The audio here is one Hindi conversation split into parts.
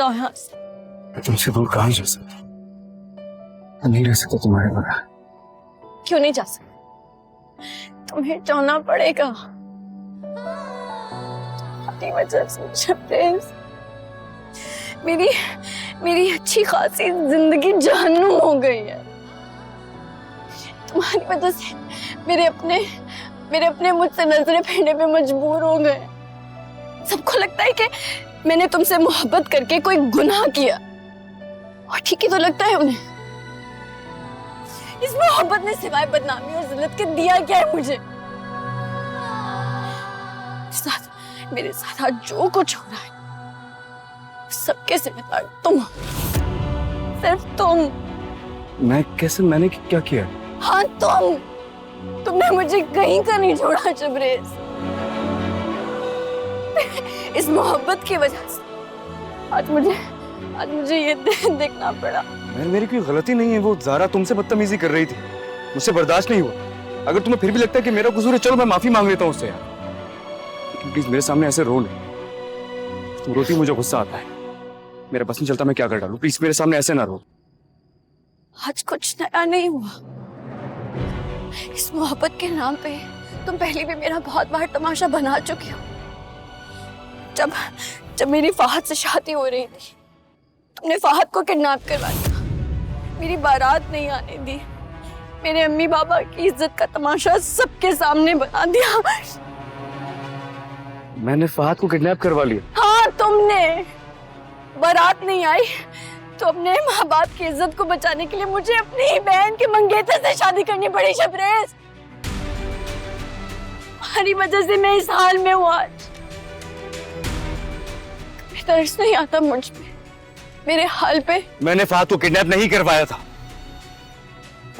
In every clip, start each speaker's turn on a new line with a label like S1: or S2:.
S1: जाओ यहाँ से।
S2: मैं तुमसे दूर कहाँ जा सकता? मैं नहीं रह सकता तुम्हारे बगैर।
S1: क्यों नहीं जा सकते? तुम्हें जाना पड़ेगा। अपनी वजह से शबरेज, मेरी अच्छी खासी जिंदगी जहन्नुम हो गई है। तुम्हारी वजह से मेरे अपने मुझसे नजरें फेरने पे मजबूर हो गए। सबको लगता है कि मैंने तुमसे मोहब्बत करके कोई गुनाह किया, और ठीक ही तो लगता है उन्हें। इस मोहब्बत ने सिवाय बदनामी और जिल्लत के दिया क्या है मुझे? मेरे साथ आज जो कुछ हो रहा है सबके जिम्मेदार तुम हो, सिर्फ तुम।
S2: मैंने क्या किया?
S1: हाँ तुमने मुझे कहीं का नहीं छोड़ा शबरेज। इस मोहब्बत की वजह से आज मुझे ये देखना पड़ा।
S2: मेरी कोई गलती नहीं है, वो ज़ारा तुमसे बदतमीजी कर रही थी, मुझसे बर्दाश्त नहीं हुआ। अगर तुम्हें फिर भी लगता है कि मेरा कसूर है, चलो मैं माफी मांग लेता हूँ उससे यार, लेकिन प्लीज मेरे सामने ऐसे रो नहीं। तुम रोती मुझे गुस्सा आता है, मेरा बस नहीं चलता मैं क्या कर डालूं। प्लीज मेरे सामने ऐसे ना रो।
S1: आज कुछ नया नहीं हुआ। इस मोहब्बत के नाम पे तुम पहले भी मेरा बहुत बार तमाशा बना चुकी हो। जब मेरी फाहद से शादी हो रही थी, तुमने फाहद को किडनैप करवा दिया, मेरी बारात नहीं आने दी, मेरे अम्मी बाबा की इज्जत का तमाशा सबके सामने बना दिया।
S2: मैंने फाहद को किडनैप करवा लिया?
S1: हाँ तुमने। बारात नहीं आई तो अपने माँ बाप की इज्जत को बचाने के लिए मुझे अपनी ही बहन के मंगेतर से शादी करनी पड़ी शबरेज। तुम्हारी वजह से मैं इस हाल में हूँ आज। तरस नहीं आता मुझ पे, मेरे हाल पे।
S2: मैंने फाहद को किडनैप नहीं करवाया था।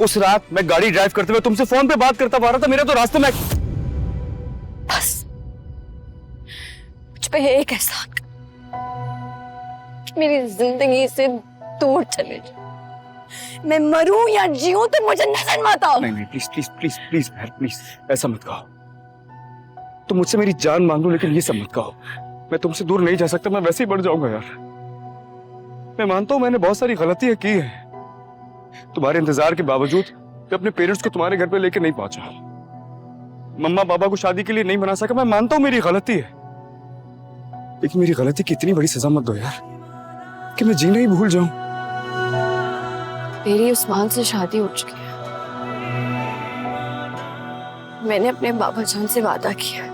S2: उस रात मैं गाड़ी ड्राइव करते हुए तुमसे फोन पे बात करता पा रहा था, मेरा तो रास्ते में।
S1: बस मुझ पे एक एहसान कर, मेरी जिंदगी से दूर चले जाओ। मैं मरूं या जीऊं तो मुझे नजर मत आओ।
S2: नहीं please please please please please ऐसा मत कहो। तुम मुझसे मेरी जान मांग लो, लेकिन ये सब मत कहो। मैं तुमसे दूर नहीं जा सकता, मैं वैसे ही बढ़ जाऊंगा यार। मैं मानता हूं मैंने बहुत सारी गलतियां की हैं। तुम्हारे इंतजार के बावजूद मैं अपने पेरेंट्स को तुम्हारे घर पे लेके नहीं पहुंचा, मम्मा पापा को शादी के लिए नहीं बना सका। मैं मानता हूं मेरी गलती है, लेकिन मेरी गलती की इतनी बड़ी सजा मत दो यार कि मैं जीना ही भूल जाऊं।
S1: मेरी उस्मान से शादी हो चुकी है। मैंने अपने बाबा जान से वादा किया,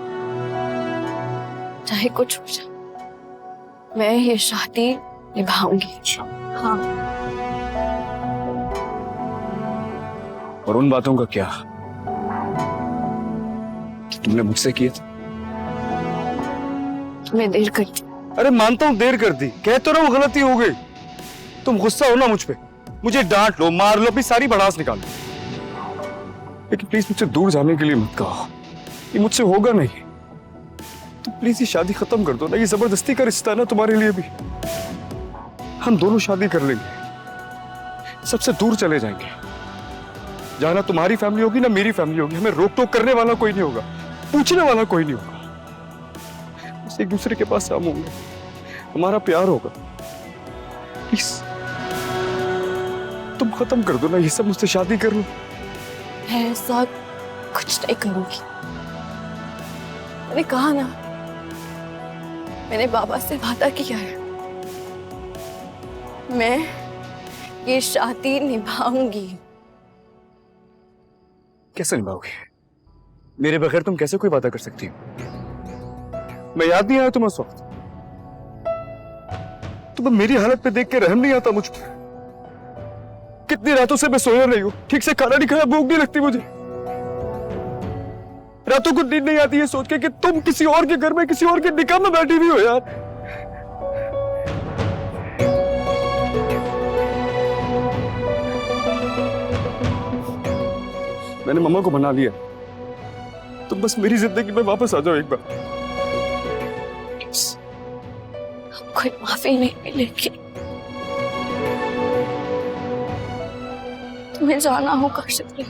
S1: चाहे कुछ हो जाए मैं ये शादी निभाऊंगी। हाँ।
S2: और उन बातों का क्या कि तुमने मुझसे किए थे?
S1: तुम्हें देर कर दी।
S2: अरे मानता हूं देर कर दी, कह तो रहा हूं गलती हो गई। तुम गुस्सा हो ना मुझ पे, मुझे डांट लो, मार लो, अपनी सारी भड़ास निकाल लो, लेकिन प्लीज मुझसे दूर जाने के लिए मत कहो। ये मुझसे होगा नहीं। तो प्लीज ये शादी खत्म कर दो ना, ये जबरदस्ती का रिश्ता है ना तुम्हारे लिए भी। हम दोनों शादी कर लेंगे, सबसे दूर चले जाएंगे, जहां ना तुम्हारी फैमिली होगी ना मेरी फैमिली होगी। हमें रोक टोक करने वाला कोई नहीं होगा, पूछने वाला कोई नहीं होगा। बस एक दूसरे के पास हम होंगे, हमारा प्यार होगा। प्लीज तुम खत्म कर दो ना ये सब, मुझसे शादी कर लो।
S1: मैं ऐसा कुछ नहीं करूंगी। मैंने कहा ना, मैंने बाबा से वादा किया है, मैं ये शादी निभाऊंगी।
S2: कैसे निभाओगे? मेरे बगैर तुम कैसे कोई वादा कर सकती हो? मैं याद नहीं आया तुम्हें उस वक्त? तुम्हें मेरी हालत पे देख के रहम नहीं आता मुझ पर? कितनी रातों से मैं सोया नहीं हूं, ठीक से खाना नहीं खाया, भूख नहीं लगती मुझे। रातों को नींद नहीं आती है सोच के कि तुम किसी और के घर में किसी और के निकाह में बैठी हुई हो यार। मैंने मम्मा को मना लिया, तुम बस मेरी जिंदगी में वापस आ जाओ एक बार।
S1: कोई माफी नहीं मिलेगी, तुम्हें जाना होगा शबरीश।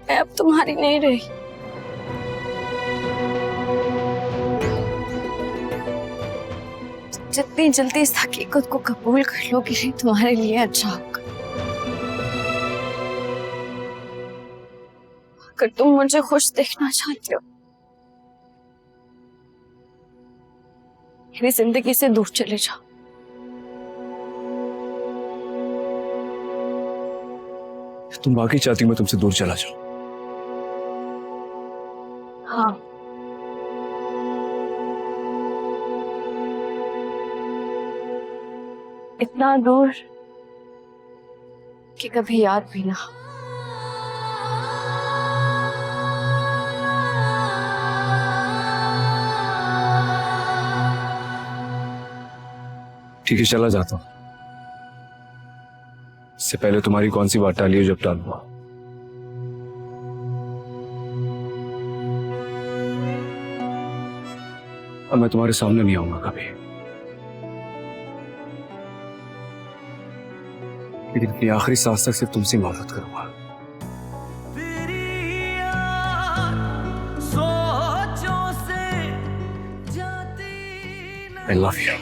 S1: मैं अब तुम्हारी नहीं रही। जितनी जल्दी इस हकीकत को कबूल कर लोगे तुम्हारे लिए अच्छा होगा। अगर तुम मुझे खुश देखना चाहते हो, मेरी जिंदगी से दूर चले जाओ।
S2: तुम वाकई चाहती हो मैं तुमसे दूर चला जाऊं?
S1: हाँ, इतना दूर कि कभी याद भी ना।
S2: ठीक है, चला जाता हूं। इससे पहले तुम्हारी कौन सी बात टाली हो जब टालूंगा। अब मैं तुम्हारे सामने नहीं आऊंगा कभी, लेकिन अपनी आखिरी सांस तक सिर्फ तुमसे मोहब्बत करूंगा। I love you.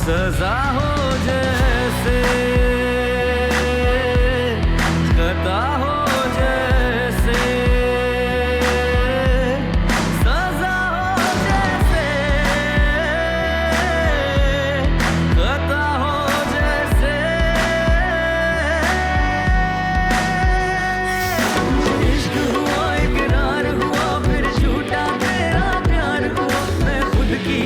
S3: सजा हो जैसे खता हो जैसे, सजा हो जैसे खता हो जैसे, इश्क हुआ इकरार हुआ फिर झूठा तेरा प्यार हुआ, मैं खुद की